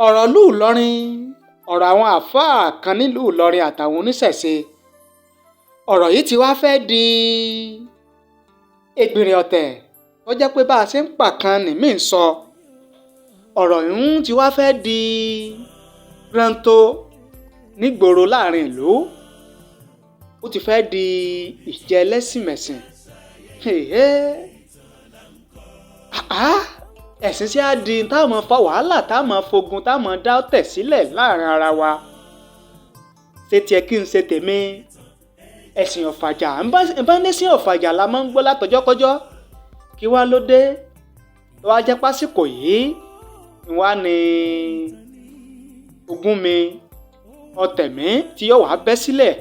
ọ̀rọ̀ ìlú Ìlọrin, ọ̀rọ̀ àwọn àáfàá kan nílùú Ìlọrin àtàwọn oníṣẹ̀ṣe, ọ̀rọ̀ yìí ti wá fẹ́ di ègbìnrìn ọ̀tẹ̀ tó jẹ́ pé bá a ṣe ń pàkan nìmí ń sọ, ọ̀rọ̀ yìí ti wá fẹ́ di rántó nígboro láàrin ìlú, ó ti fẹ́ di ìjẹ ẹlẹ́sìnmẹ̀sìn. Ẹ̀sìn sí á di táwọn fa wàhálà, táwọn fogun, táwọn dá ọ̀tẹ̀ sílẹ̀ láàrin ara wa. Ṣé tiẹ̀ kí n ṣe tèmi? Ẹ̀sìn ọ̀fàjà ń bá nẹ́sìn ọ̀fàjà la máa ń gbọ́ látọjọ́kọjọ́, kí wá ló dé tó wá jẹ́ pásìkò yìí wá ní ogún mi ọ̀tẹ̀ mi tí yóò wá bẹ́ sílẹ̀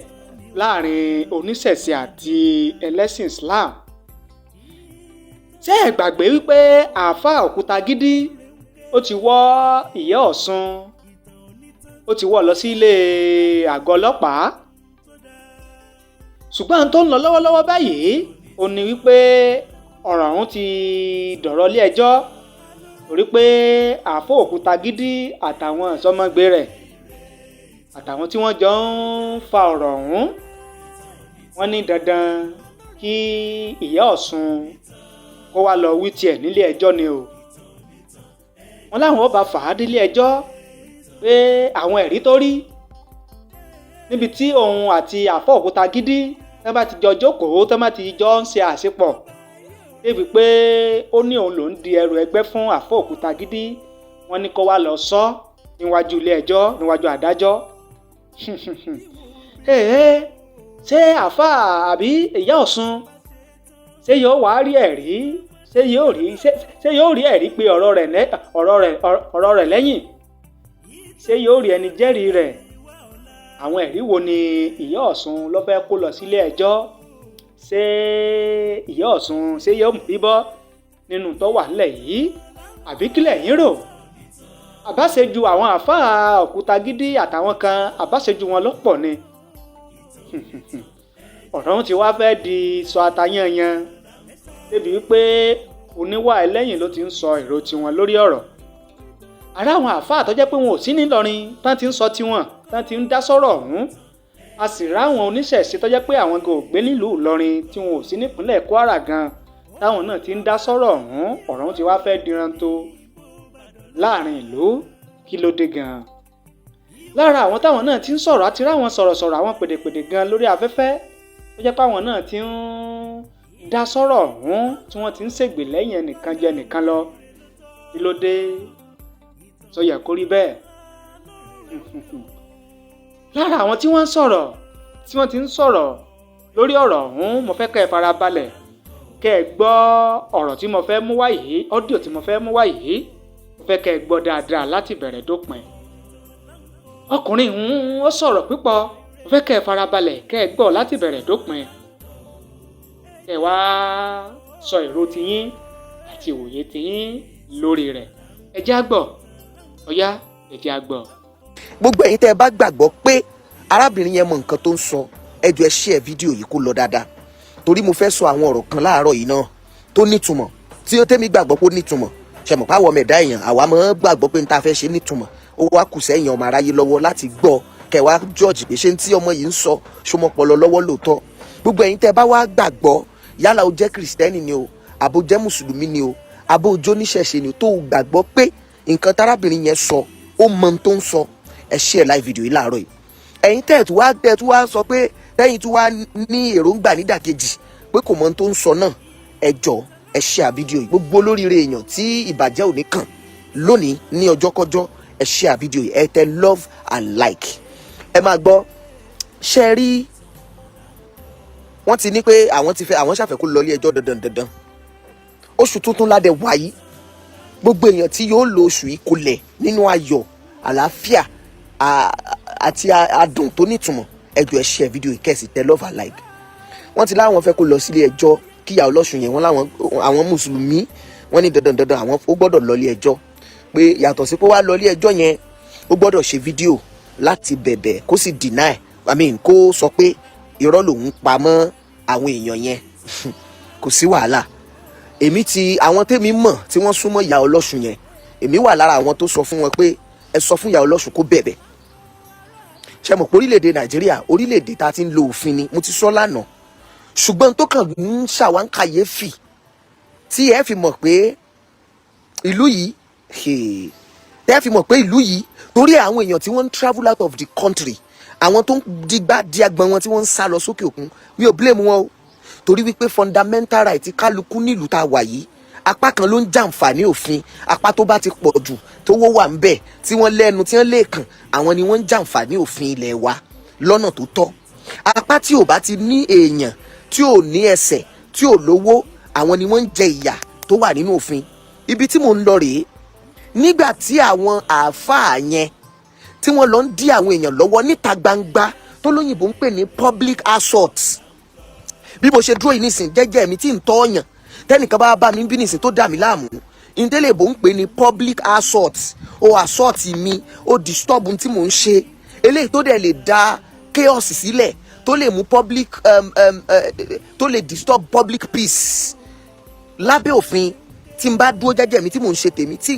láàrin oníṣẹ̀ṣe àti ẹlẹ́sìn Islam. Ṣé ẹ gbàgbé wípé Alfa Okutagidi ó ti wọ́ Iya Osun, ó ti wọ́ lọ sí ilé àgọ́ ọlọ́pàá, ṣùgbọ́n tó ń lọ lọ́wọ́lọ́wọ́ báyìí ó ní wípé ọ̀rọ̀ ọ̀hún ti dọ̀rọ̀ ilé ẹjọ́, torí pé Alfa Okutagidi àtàwọn ìsọmọgbé rẹ̀ àtàwọn tí wọ́n jọ ń fa ọ̀rọ̀ ọ̀hún, wọ́n ní dandan kí Iya Osun kó wá lọ wí tiẹ̀ nílé ẹjọ́ ni o. Wọ́n láwọn ó bá fà á délé ẹjọ́ pé àwọn ẹ̀rí tó rí níbi tí òun àti Alfa Okutagidi tán bá ti jọ jókòó, tán bá ti jọ ń ṣe àṣepọ̀ débi pé ó ní òun ló ń di ẹrù ẹgbẹ́ fún Alfa Okutagidi, wọ́n ní kó wá lọ sọ níwájú ilé ẹjọ́, níwájú adájọ́. Ṣé àfà àbí Iya Osun ṣé yóò wá rí ẹ̀rí, ṣé yóò rí ẹ̀rí pé ọ̀rọ̀ rẹ̀ lẹ́yìn, ṣé yóò rí ẹni jẹ́rìí rẹ̀? Àwọn ẹ̀rí wo ni Iya Osun ló fẹ́ kó lọ sílé ẹjọ́? Ṣé Iya Osun ṣé yóò bíbọ́ nínú tó wà nílẹ̀ yìí, àbí kílẹ̀ yín rò? Àbáṣejù àwọn Alfa Okutagidi àtàwọn kan, àbáṣejù wọn lọ́pọ̀ ni. Ọ̀rọ̀ wọn ti wá fẹ́ di sọ atayanyan débi wípé oníwà ẹlẹ́yìn ló ti ń sọ èrò tiwọn lórí ọ̀rọ̀. Ará àwọn àáfàá tó jẹ́ pé wọn ò sí nílọrin tán ti ń sọ tiwọn, tán ti ń dá sọ̀rọ̀ ọ̀hún. A sì ráwọn oníṣẹ̀ṣe tó jẹ́ pé àwọn gan ò gbé nílùú Ìlọrin tí wọn ò sí nípínlẹ̀ Kwara gan, táwọn náà ti ń dá sọ̀rọ̀ ọ̀hún. Ọ̀rọ̀ wọn ti wá fẹ́ diranto láàrin ìlú, kí ló dé gan? Lára àwọn táwọn náà ti ń sọ̀rọ̀, àti ráwọn sọ̀rọ̀sọ̀rọ̀, àwọn pèdèpèdè gan lórí afẹ́fẹ́, ó jẹ́ pé àwọn náà ti ń dá sọ̀rọ̀ ọ̀hún, tí wọ́n ti ń ṣègbè lẹ́yìn ẹnìkan jẹ nìkan lọ. Kí ló dé? Sọ yẹ kó rí bẹ́ẹ̀. Lára àwọn tí wọ́n ń sọ̀rọ̀, tí wọ́n ti ń sọ̀rọ̀ lórí ọ̀rọ̀ ọ̀hún, mo fẹ́ kẹ́ ẹ farabalẹ̀ kẹ́ ẹ gbọ́ ọ̀rọ̀ tí mo fẹ́ mú wá yìí, ọ́díò tí mo fẹ́ mú wá yìí, mo fẹ́ kẹ́ ẹ gbọ́ dáadáa láti bẹ̀rẹ̀ dópin. Ọkùnrin ó sọ̀rọ̀ púpọ̀, mo fẹ́ kẹ́ ẹ farabalẹ̀ kẹ́ ẹ gbọ́ láti bẹ̀rẹ̀ dópin. Ẹ wá sọ èrò tiyín àti òye tiyín lórí rẹ̀. Ẹ jẹ́ á gbọ́, ọ̀yá ẹ jẹ́ á gbọ́. Gbogbo ẹ̀yin tẹ́ ẹ bá gbàgbọ́ pé arábìnrin yẹn mọ nǹkan tó ń sọ, ẹ jọ̀ọ́ ẹ share fídíò yìí kó lọ dáadáa, torí mo fẹ́ sọ àwọn ọ̀rọ̀ kan láàárọ̀ yìí náà tó nítumọ̀, tí ó tẹ́mi gbàgbọ́ pé ó nítumọ̀. Ṣé mọ̀ páwọ̀ mẹ̀dá èèyàn àwa máa ń gbàgbọ́ pé n ta fẹ́ ṣe nítumọ̀, ó wá kù sẹ́yìn ọmọ aráyé lọ́wọ́ láti gbọ́, kẹwàá jọ́ọ̀jì pé ṣé ń tí ọmọ yìí ń sọ ṣọmọpọlọ lọ́wọ́ lóòótọ́. Gbogbo ẹ̀yin tẹ́ ẹ bá wá gbàgbọ́, yálà ó jẹ́ kìrìsìtẹ́nì ni o, àbó jẹ́ mùsùlùmí ni o, àbó ojóníṣẹ̀ṣe ni o, tó gbàgbọ́ pé nǹkan tárábìnrin yẹn sọ ó mọ ohun tó ń sọ, ẹ share live video yìí láàárọ̀ yìí. Ẹ̀yin tẹ́ ẹ tún wá sọ pé lẹ́yìn tí wàá ní èròǹgbà nídàkejì pé kò mọ ohun tó ń sọ náà, ẹ jọ̀ọ́ ẹ share video yìí. Gbogbo olóríire èèyàn tí ìbàjẹ́ ò ní kàn lónìí ní ọjọ́kọ́jọ́, ẹ share video yìí, ẹ tẹ love and like. Ẹ máa gbọ́, ṣe rí wọ́n ti ní pé àwọn ṣàfẹ́ kó lọ ilé ẹjọ́ dandan. Oṣù tuntun ládẹ wáyé, gbogbo èèyàn tí yóò lo oṣù yìí kolẹ̀ nínú ayọ̀, àlàáfíà àti adùn tó nítumọ̀, ẹ jọ̀ọ́ ẹ share video yìí kẹ́sì tẹ love and like. Wọ́n ti láwọn fẹ́ kó lọ sílé ẹjọ́ kíyà ọlọ́sùn yẹn, wọ́n láwọn àwọn mùsùlùmí wọ́n ní dandan àwọn ó gbọ́dọ̀ lọ ilé ẹjọ́, pé yàtọ̀ sí pé wá lọ ilé ẹjọ́ yẹn ó gbọ́dọ̀ ṣe fídíò láti bẹ̀bẹ̀ kó sì deny, kó sọ pé irọ́ lòun pa mọ́ àwọn èèyàn yẹn. Kò sí wàhálà. Èmi ti àwọn tèmi mọ̀ tí wọ́n súnmọ́ ìyá ọlọ́sùn yẹn, èmi wà lára àwọn tó sọ fún wọn pé ẹ sọ fún Ìyá Ọlọ́sùn kó bẹ̀bẹ̀. Ṣé mọ̀ pé orílẹ̀-èdè Nàìjíríà orílẹ̀-èdè tá a ti ń lo òfin ni, mo ti sọ lánàá. Ṣùgbọ́n tó kàn ń ṣàwáǹkàyéfì tí ẹ fi mọ̀ pé ìlú yìí tẹ́ fi mọ̀ pé ìlú yìí torí àwọn èèyàn tí wọ́n ń travel out of the country, àwọn tó ń digbá di agbọ̀n wọn tí wọ́n ń sá lọ sókè òkun, mi ò blame wọn o, torí wípé fundamental right kálukú nílùú tá a wà yìí apá kan ló ń jàǹfààní òfin, apá tó bá ti pọ̀ jù tó wó wà ń bẹ̀ tí wọ́n lẹ́nu tí wọ́n lè kàn, àwọn ni wọ́n ń jàǹfààní òfin ilẹ̀ wa lọ́nà tó tọ́. Apá tí ò bá ti ní èèyàn, tí ò ní ẹsẹ̀, tí ò lówó, àwọn ni wọ́n ń jẹ ìyà tó wà nínú òfin. Ibi tí mò ń lọ rèé, nígbà tí àwọn àáfàá yẹn tí wọ́n lọ ń dí àwọn èèyàn lọ́wọ́ níta gbangba tó lóyìnbó ń pè ní public assault. Bí mo ṣe dúró yìí nísìn jẹ́jẹ́ mi tí ń tọ́yàn, tẹ́nìkan bá mi bí nísìn tó dà mí láàmú, ìdélébò ń pè ní public assault. Ó assault mi, ó disturb tí mò ń ṣe, eléyìí tó dẹ̀ lè dá chaos sílẹ̀, tó lè mú public tó lè disturb public peace lábẹ́ òfin. Tí n bá dúró jẹ́jẹ́ mi tí mò ń ṣe tèmi, tí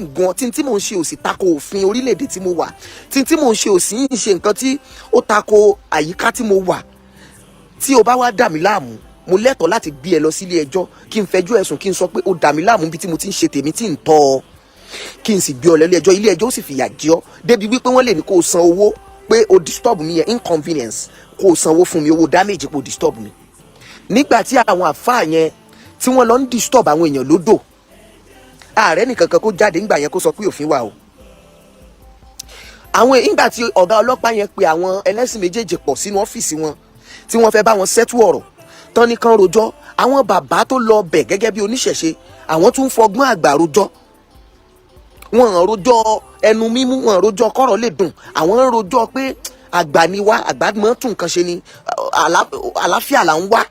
mò ń ṣe òsì tako òfin orílẹ̀-èdè tí mo wà, tí mò ń ṣe òsì ń ṣe nǹkan tí ó tako àyíká tí mo wà, tí o bá wá dà mí láàmú, mo lẹ́tọ̀ọ́ láti gbé ẹ lọ sí ilé ẹjọ́, kí n fẹjọ́ ẹ̀sùn, kí n sọ pé o dà mí láàmú bí tí mo ti ń ṣe tèmi tí ń tọ́ ọ, kí n sì gbé ọ lọ ilé ẹjọ́. Ilé ẹjọ́ ó sì fìyà jẹ ọ́ débi wípé wọ́n lè ní kó o san owó pé o disturb mi yẹn, inconvenience, kó o sanwó fún mi, owó damage pé o disturb mi. Nígbà tí àwọn àfáà yẹn tí wọ́n lọ ń disturb àwọn èèyàn lódò, ààrẹ nìkan kan kó jáde ńgbà yẹn kó sọ pé òfin wà o. Àwọn ìgbà tí ọ̀gá ọlọ́pàá yẹn pe àwọn ẹlẹ́sìn méjèèjì pọ̀ sínú ọ́fíìsì wọn tí wọ́n fẹ́ bá wọn settle ọ̀rọ̀ tán ní kan rojọ́, àwọn bàbá tó lọ bẹ̀ gẹ́gẹ́ bí oníṣẹ̀ṣe, àwọn tún fọgbọ́n àgbà rojọ́. Wọ́n rojọ́ ẹnu mímú, wọ́n rojọ́ kọ́rọ̀ lè dùn, àwọn rojọ́ pé àgbà ni wá, àgbà mọ́ tún nǹkan ṣe ni, àlàáfíà là ń wá.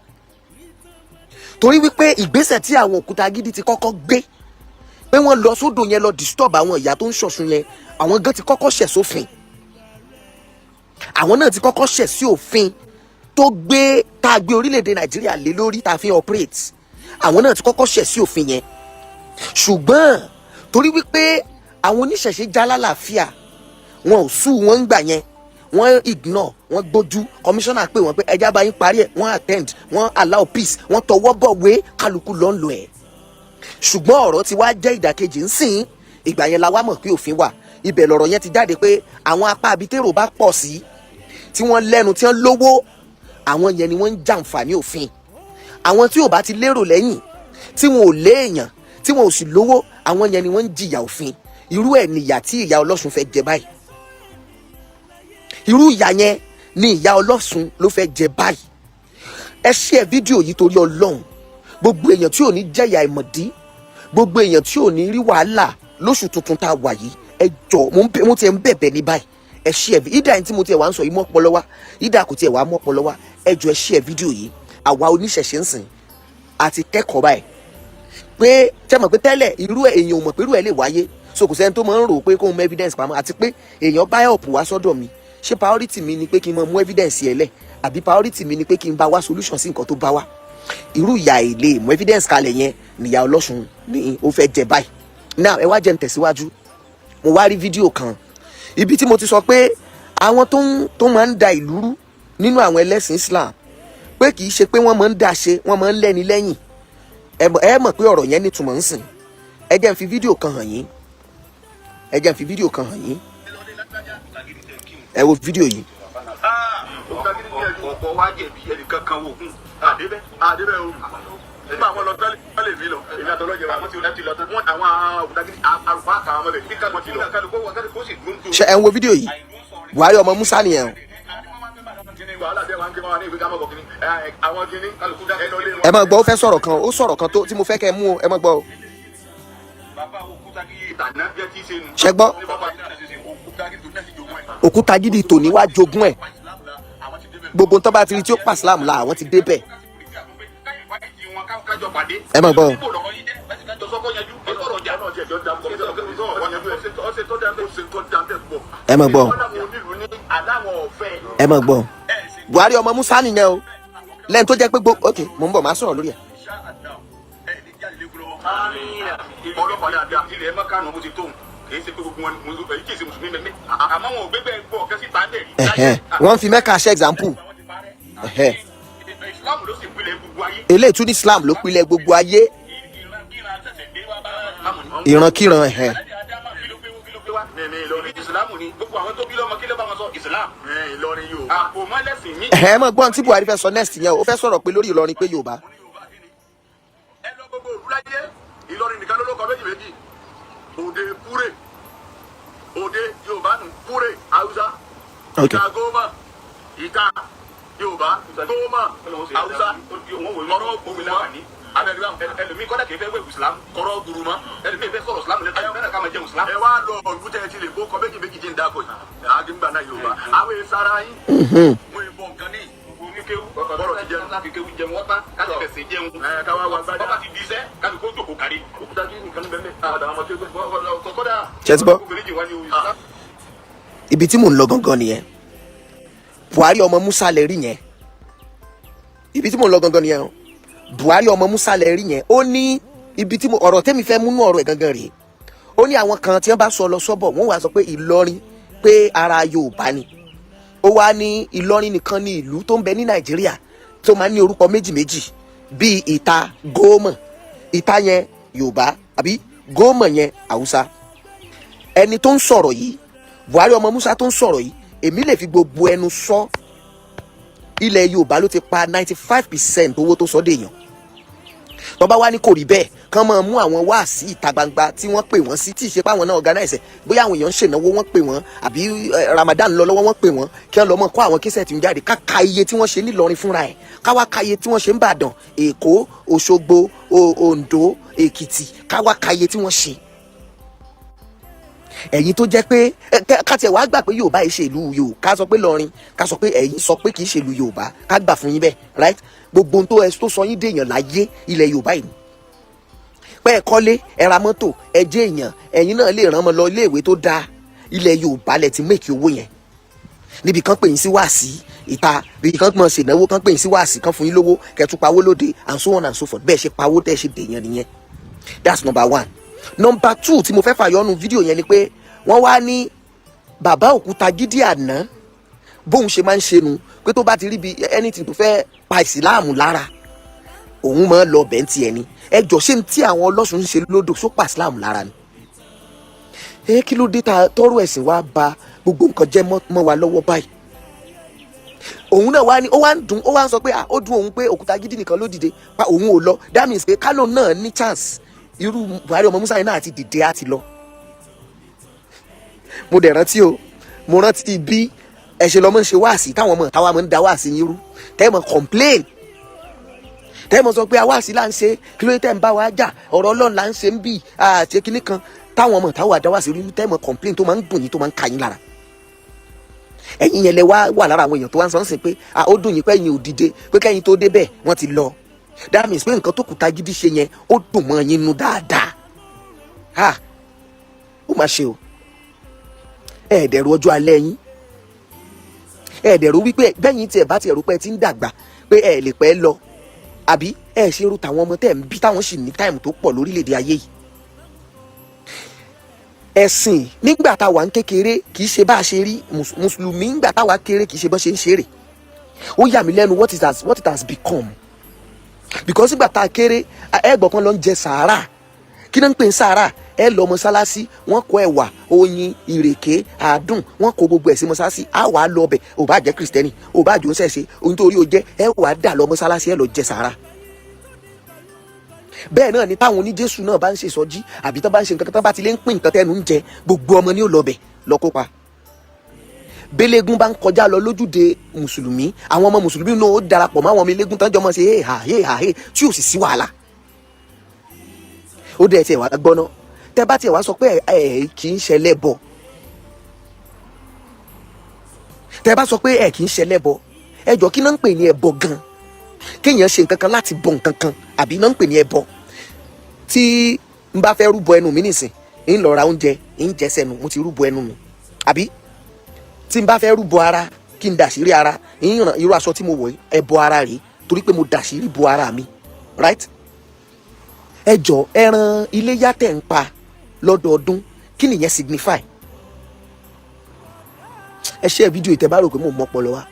Torí wípé ìgbésẹ̀ tí àwọn Òkútagidi ti kọ́kọ́ gbé pé wọ́n lọ sódò yẹn lọ disturb àwọn ìyá tó ń ṣọ̀ṣun yẹn, àwọn gan ti kọ́kọ́ ṣẹ̀ sófin. Àwọn náà ti kọ́kọ́ ṣẹ̀ sí òfin tó gbé tá a gbé orílẹ̀-èdè Nàìjíríà lé lórí tá a fi operate. Àwọn náà ti kọ́kọ́ ṣẹ̀ sí òfin yẹn. Ṣùgbọ́n torí wípé àwọn oníṣẹ̀ṣe já lálàáfíà, wọn ò sú wọn ń gbà yẹn, wọ́n ignore, wọ́n gbójú. Commissioner pè wọ́n pé ẹjá bá yín parí ẹ̀, wọ́n attend, wọ́n allow peace, wọ́n tọwọ́ bọ̀wé, kálukú ló ń lo ẹ̀. Ṣùgbọ́n ọ̀rọ̀ ti wá jẹ́ ìdàkejì ń sìn. Ìgbà yẹn la wá mọ̀ pé òfin wà. Ibẹ̀ lọ̀rọ̀ yẹn ti jáde pé àwọn apá abitérò bá pọ̀ sí, tí wọ́n lẹ́nu, tí wọ́n lówó, àwọn yẹn ni wọ́n ń jàǹfààní òfin. Àwọn tí ò bá ti lérò lẹ́yìn, tí wọn ò léèyàn, tí wọn ò sì lówó, àwọn yẹn ni wọ́n ń jìyà òfin. Irú ẹ̀ ni ìyà tí Ìyá Ọlọ́sùn fẹ́ jẹ báyìí. Irú ìyà yẹn ni Ìyá Ọlọ́sùn ló fẹ́ jẹ báyìí. Ẹ share fídíò yìí torí Ọlọ́run. Gbogbo èèyàn tí ò ní jẹ̀yà ìmọ̀dí, gbogbo èèyàn tí ò ní rí wàhálà lóṣù tuntun tá a wà yìí, ẹ jọ̀ọ́ mo ti ń bẹ̀bẹ̀ ní báyìí. Ẹ share ìdá yìí tí mo ti wà ń sọ yìí mọ́ ọpọlọ wá, ìdá kò tiẹ̀ wá mọ́ ọpọlọ wá. Ẹ jọ̀ọ́ ẹ share fídíò yìí. Àwa oníṣẹ̀ṣe ń sìn àti kẹ́kọ̀ọ́ báyìí pé tẹ́ mọ̀ pé tẹ́lẹ̀ irú èèyàn ò mọ̀ pé irú ẹ̀ lè wáyé, so kò sẹ́ni tó máa ń rò pé kó mú evidence pamọ́, àti pé èèyàn bá help wá sọ́dọ̀ mi, ṣé priority mi ni pé kí n máa mú evidence yẹn lẹ̀, àbí priority mi ni pé kí n bá wá solution sí nǹkan tó bá wá? Irú ìyà èlé mú evidence kalẹ̀ yẹn ni Ìyá Ọlọ́sùn ni ó fẹ́ jẹ báyìí. Now ẹ wá jẹ́ n tẹ̀síwájú. Mo wá rí fídíò kan ibi tí mo ti sọ pé àwọn tó máa ń da ìlú rú nínú àwọn ẹlẹ́sìn Islam, pé kì í ṣe pé wọ́n máa ń dá ṣe, wọ́n máa ń lẹ́ni lẹ́yìn. Ẹ mọ̀ pé ọ̀rọ̀ yẹn nítumọ̀ ń sìn. Ẹ jẹ́ n fi fídíò kan hàn yín. Ẹ wo fídíò yìí. Ọ̀pọ̀ wá jẹ̀bi ẹnìkan kan wò kún àdébẹ̀ o. Nígbà wọn lọ tọ́lẹ̀ mi lọ. Èmi àtọ́lọ́jẹ̀ wa, wọ́n ti lọ tán. Àwọn Òkútagidi àrùbá àkàwọn ọmọ rẹ̀ kíkà wọ́n ti lọ. Ṣé ẹ ń wo fídíò yìí? Buhari ọmọ Musa nìyẹn o. Ẹ máa gbọ́, ó fẹ́ sọ̀rọ̀ kan tó tí mo fẹ́ kẹ́ ẹ mú o, ẹ máa gbọ́ o. Ṣé gbọ́? Òkútagidi tòní wá jogún ẹ̀. Gbogbo tó bá ti rí tí ó pa Islam la àwọn ti débẹ̀. Ẹ máa gbọ́ o. Ẹ máa gbọ́ o. Ẹ máa gbọ́ o. Buhari ọmọ Musa nìyẹn o. Lẹ́yìn tó jẹ́ pé gbogbo ok mo ń bọ̀ máa sọ̀rọ̀ lórí ẹ̀. kì í ṣe pé gbogbo wọn èyí kì í ṣe mùsùlùmí mẹ́mẹ́ àmọ́ wọn ò gbé bẹ́ẹ̀ gbọ́ kẹ́sì tàǹdẹ̀ rí. wọ́n fi Mẹ́kà ṣe example. Islam ló sì pilẹ̀ gbogbo ayé. eléyìí tún ní Islam ló pilẹ̀ gbogbo ayé. ìrankíran Ìlọrin Yorùbá. Àpòmọ́lẹ́sìn mi. mọ̀ gbọ́n tí Buhari fẹ́ sọ next yẹn ó fẹ́ sọ̀rọ̀ pé lórí Ìlọrin pé Yorùbá. Ẹ lọ gbogbo òru láyé Ìlọrin nìkan ló lóko méjì méjì. Òde Kúrè, òde Yorùbá nù Kúrè Haúsá. Ìta Gómà, Ìta Yorùbá, Gómà Haúsá. Kọ́rọ́ Ògùnmá. Ẹlòmíì kọ́dà kìí fẹ́ wẹ̀ Islam kọ́rọ́ Guruma. Ẹlòmíì fẹ́ sọ̀rọ̀ Islam lẹ́tọ́ ayọ̀ fẹ́ràn ká máa jẹun Islam. Ẹ wá lọ ọ̀dún tẹ́ ẹ ti lè kó kọ́ méjì méjì jí ń dáko yìí. Àdìgbà náà Yorùbá. Àwọn èsàrà yín. Mo ìbọn nǹkan ní oníkéwú. Bọ́rọ̀ ti jẹun láti kéwú jẹun wọ́n tán káṣí fẹ̀sẹ̀ jẹun. Káwá wa gbádùn. Bọ́bá ti di iṣẹ́ káṣí kó jòkó kárí. Okutagidi nìkan bẹ́ẹ̀ ibi tí mò ń lọ gangan nìyẹn. Buhari ọmọ Musa lè rí yẹn. Ibi tí mò ń lọ gangan nìyẹn. Buhari ọmọ Musa lè rí yẹn. Ó ní ibi tí ọ̀rọ̀ tẹ́mi fẹ́ múnú ọ̀rọ̀ ẹ̀ gangan rèé. Ó ní àwọn kan tí wọ́n bá sọ lọ sọ́bọ̀ wọ́n wá sọ pé Ìlọrin pé ara Yorùbá ni. Ó wá ní Ìlọrin nìkan ní ìlú tó ń bẹ ní Nàìjíríà tó máa ń ní orúkọ méjì méjì bíi Ìta Gómà. Ìta yẹn Yorùbá àbí Gómà yẹn Haúsá. Ẹni tó ń sọ̀rọ̀ yìí Buhari ọmọ Musa tó ń sọ̀rọ̀ yìí èmi lè fi gbogbo ẹnu sọ ilẹ̀ Yorùbá ló ti pa 95% owó tó sọ dèèyàn. tó bá wá ní kò rí bẹ́ẹ̀ kán máa mú àwọn wá sí ìta gbangba tí wọ́n pè wọ́n sí tí ì ṣe pé àwọn náà organize bóyá àwọn èèyàn ń ṣènáwó wọ́n pè wọ́n àbí Ramadan lọ lọ́wọ́ wọ́n pè wọ́n kí wọ́n lọ mọ̀ kó àwọn kíṣẹ́ tí ń jáde ká ka iye tí wọ́n ṣe nílọrin fúnra ẹ̀ ká wá ka iye tí wọ́n ṣe ń Ìbàdàn Èkó Òṣogbo Oǹdó Èkìtì ká wá ka iye tí wọ́n ṣe. Ẹ̀yin tó jẹ́ pé ká tiẹ̀ wá gbà pé Yorùbá yìí ṣe ìlú Yorùbá ká sọ pé lọrin ká sọ pé ẹ̀yin sọ pé kì í ṣe ìlú Yorùbá ká gbà fún yín bẹ́ẹ̀ right gbogbo ohun tó sọ yín déèyàn láyé ilẹ̀ Yorùbá yìí pé ẹ kọ́lé ẹ ra mọ́tò ẹ jẹ́ èèyàn ẹ̀yin náà lè rán ọmọ lọ iléèwé tó dáa ilẹ̀ Yorùbá lẹ ti mẹ́kì owó yẹn níbi kan pè yín sí wáàsí ìta níbi kan mọ̀ ṣènáwó kan pè yín sí wáàsí kan fún yín lówó kẹtù pawó lóde and so on and so forth bẹ́ẹ̀ ṣe pawó tẹ́ ṣe dèèyàn nìyẹn that's number one. Number two tí mo fẹ́ fàyọ́nu fídíò yẹn ni pé wọ́n wá ní bàbá Òkútagídí àná bóun ṣe máa ń ṣe nu pé tó bá ti rí bí anything tó fẹ́ pa ìsìláàmù lára òun máa ń lọ bẹ́ǹtì ẹni ẹjọ́ ṣé tí àwọn ọlọ́sùn ń ṣe lódò só pa ìsìláàmù lára ni. Kí ló dé tọrọ ẹ̀sìn wa ba gbogbo nǹkan jẹ́ mọ́ wa lọ́wọ́ báyìí. Òun náà wá ní ó wá ń dùn ó wá ń sọ pé ó dùn òun pé Òkútagídí nìkan ló dìde pa òun ò lọ that means pé Kánò náà ní chance irú Buhari ọmọ Musa yẹn náà ti dìde á ti lọ. Mo dẹ̀ rántí o mo rántí bí ẹ ṣe lọ́mọ ṣe wáàsí táwọn ọmọ táwa máa ń da wáàsí yín rú tẹ́ẹ̀mọ̀ complain tẹ́ẹ̀mọ̀ sọ pé wáàsí là ń ṣe kí ló dé tẹ́ ń bá wa jà ọ̀rọ̀ Ọlọ́run là ń ṣe ń bì àti kinní kan táwọn ọmọ táwa da wáàsí rú tẹ́ẹ̀mọ̀ complain tó máa ń dùn yín tó máa ń ka yín lára. Ẹ̀yin yẹn lẹ wà lára àwọn èèyàn tó wá ń sọ ń sìn pé ó dùn yín pé ẹ̀yin ò dìde pé kẹ́yin tó dé bẹ́ẹ̀ wọ́n ti lọ that means pé nǹkan tó Òkútagídí ṣe yẹn ó dùn mọ́ yín nú dáadáa ó máa ṣe o ẹ̀ẹ́dẹ̀rù ọjọ́ alẹ́ yín ẹ̀ẹ́dẹ̀rù wípé bẹ́yìn tí ẹ̀ bá ti ẹ̀rù pé ti ń dàgbà pé ẹ̀ lè pẹ́ lọ àbí ẹ̀ ṣe irú tàwọn ọmọ tẹ̀ ń bí táwọn sì ní táìmù tó pọ̀ lórílẹ̀‐èdè ayé yìí. Ẹ̀sìn nígbà táwa ń kékeré kì í ṣe bá a ṣe rí mùsùlùmí nígbà táwa kéré kì í ṣe bá ṣe ń ṣeré ó yà mí lẹ́nu what it has become because nígbà tá a kéré ẹ̀gbọ́n kan lọ ń jẹ sàárà kí náà ń pè ń sàárà ẹ lọ mọ́sálásí wọ́n kó ẹ̀wà oyin ìrèké àádùn wọ́n kó gbogbo ẹ̀ sí mọ́sálásí á wà á lọ ọbẹ̀ ò bá jẹ́ kristẹni ò bá jò ń ṣẹ̀ṣẹ̀ ohun tó rí o jẹ́ ẹ wà á dà lọ mọ́sálásí ẹ lọ jẹ sàárà. Bẹ́ẹ̀ náà ni táwọn oníjésù náà bá ń ṣe ìsọjí àbí tó bá ń ṣe nǹkan tó bá ti lè ń pín nǹkan tẹ́nu ń jẹ gbogbo ọmọ ni ó lọ bẹ̀ lọ kópa. Bẹ́lẹ́gún bá ń kọjá lọ lójúde mùsùlùmí àwọn ọmọ mùsùlùmí náà ó darapọ̀ mọ́ àwọn ọmọ elégún tán jọ mọ́ ṣe héhà tí ò sì sí wàhálà. Ó dẹ̀ tiẹ̀ wá gbọ́ná tẹ́ bá tiẹ̀ wá sọ pé kì í ṣẹlẹ̀ bọ̀ tẹ́ bá sọ pé kì í ṣẹlẹ̀ bọ̀ ẹjọ́ kí náà ń pè ní ẹbọ gan kéèyàn ṣe nǹkan kan láti bọ nǹkan kan àbí náà ń pè ní ẹbọ tí n bá fẹ́ rúbọ ẹnu mi nìsín ń lọ ra oúnjẹ ń jẹ sẹ́nu mo ti rúbọ ẹnu mi àbí tí n bá fẹ́ rúbọ ara kí n dàṣírí ara ń ràn irú aṣọ tí mo wọ̀ ẹbọ ara rèé torí pé mo dàṣírí bo ara mi right ẹjọ́ ẹran iléyá tẹ̀ ń pa lọ́dọọdún kí nìyẹn signify? ẹ share fídíò ìtẹ́ bá rò pé mo mọ̀ ọpọlọ wa.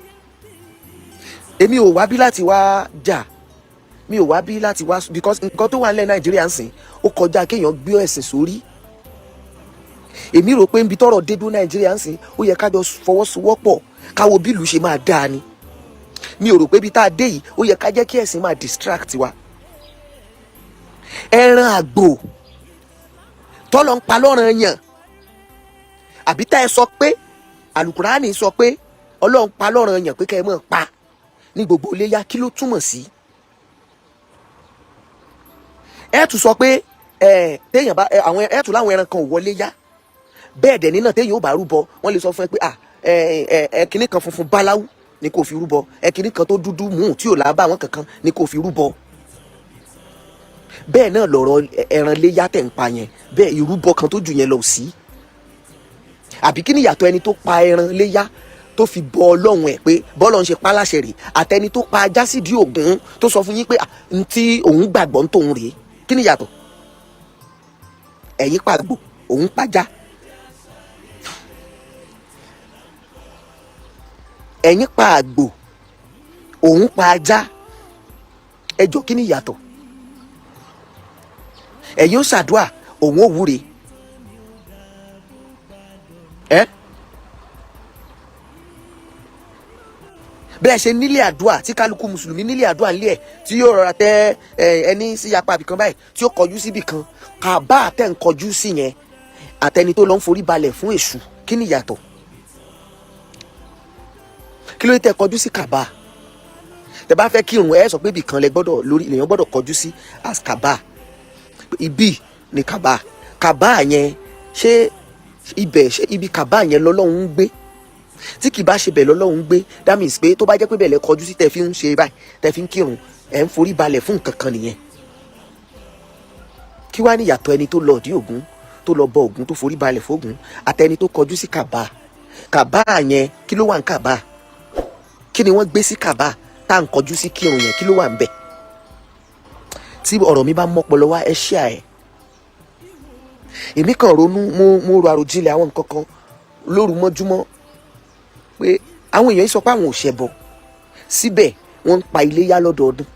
èmi ò wá bí láti wá jà, mi ò wá bí láti wá, because nǹkan tó wà nílẹ̀ Nàìjíríà ń sìn ó kọjá kéèyàn gbé ẹ̀sìn sórí. èmi rò pé níbi tọ́rọ̀ dé dúró Nàìjíríà ń sìn ó yẹ ká jọ fọwọ́sowọ́pọ̀ káwo bí ìlú ṣe máa dáa ni. mi ò rò pé ibi tá a dé yìí ó yẹ ká jẹ́ kí ẹ̀sìn máa distract wa. ẹran àgbò tọ́lọ́ ń pa lọ́ràn yàn, àbí tá ẹ sọ pé Àlùkùránì sọ pé Ọlọ́run pa lọ́ràn yàn pé kẹ́ ẹ mọ̀ pa ní gbogbo iléyá, kí ló túmọ̀ sí? ẹ tún sọ pé téèyàn bá àwọn ẹ tún láwọn ẹran kan ò wọlé yá, bẹ́ẹ̀ dẹ̀ nínà téèyàn ò bá rúbọ wọ́n lè sọ fún ẹ pé kinní kan funfun báláwú ni kò fi rúbọ, kinní kan tó dúdú mú tí ò lábá àwọn kankan ni kò fi rúbọ. bẹ́ẹ̀ náà lọ̀rọ̀ ẹran léyá tẹ̀ ń pa yẹn, bẹ́ẹ̀ ìrúbọ kan tó jù yẹn lọ sí. àbí kí ni ìyàtọ̀ ẹni tó pa ẹran léyá tó fi bọ Ọlọ́run ẹ̀ pé bọ́lọ́run ṣe pa láṣẹ rèé, àtẹni tó pa ajá sídìí Ògún tó sọ fún yín pé n tí òun gbàgbọ́ ń tòun rèé? kí ni ìyàtọ̀? ẹ̀yin pàgbò, òun pajá. ẹ̀yin pa àgbò, òun pa ajá. ẹ jọ̀ọ́ kí ni ìyàtọ̀? ẹ̀yin ó ṣàdúà, òun ò wúre. bẹ́ẹ̀ ṣe nílé àdúà tí kálukú mùsùlùmí nílé àdúà nílé ẹ̀ tí yóò rọra tẹ ẹni sí apá ibìkan báyìí tí ó kọjú sí ibìkan, kàbá àtẹ̀ ń kọjú sí yẹn àtẹni tó lọ ń forí balẹ̀ fún èṣù, kí ni ìyàtọ̀? kí ló dé tẹ kọjú sí kàbá? tẹ bá fẹ́ kírun ẹ sọ pé ibìkan lẹ gbọ́dọ̀ lórí lèèyàn gbọ́dọ̀ kọjú sí as kàbá. ibi ni kàbá. kàbá yẹn ṣé ibi kàbá yẹn lọ́lọ́run ń gbé? tí kì bá ṣe bẹ̀ lọ́lọ́run ń gbé, that means pé tó bá jẹ́ pé bẹ̀ lẹ kọjú sí tẹ fi ń ṣe báyìí tẹ fi ń kírun, ẹ̀ ń forí balẹ̀ fún nǹkan kan nìyẹn. kí wá ní ìyàtọ̀ ẹni tó lọ ọ̀dí Ògún tó lọ bọ Ògún tó forí balẹ̀ fógún àtẹni tó kọjú sí kàbá? kàbá yẹn kí ló wà ní kàbá? kí ni wọ́n gbé sí kàbá tá à ń kọjú sí kírun yẹn, kí ló wà ń bẹ̀? tí ọ̀rọ̀ mi bá mọ́pọlọ wá ẹ share ẹ̀. èmi kàn ronú, mo ro àròjinlẹ̀ àwọn nǹkan kan lóru mọ́júmọ́ pé àwọn èèyàn sọ pé àwọn ò ṣẹbọ, síbẹ̀ wọ́n ń pa iléyá lọ́dọọdún.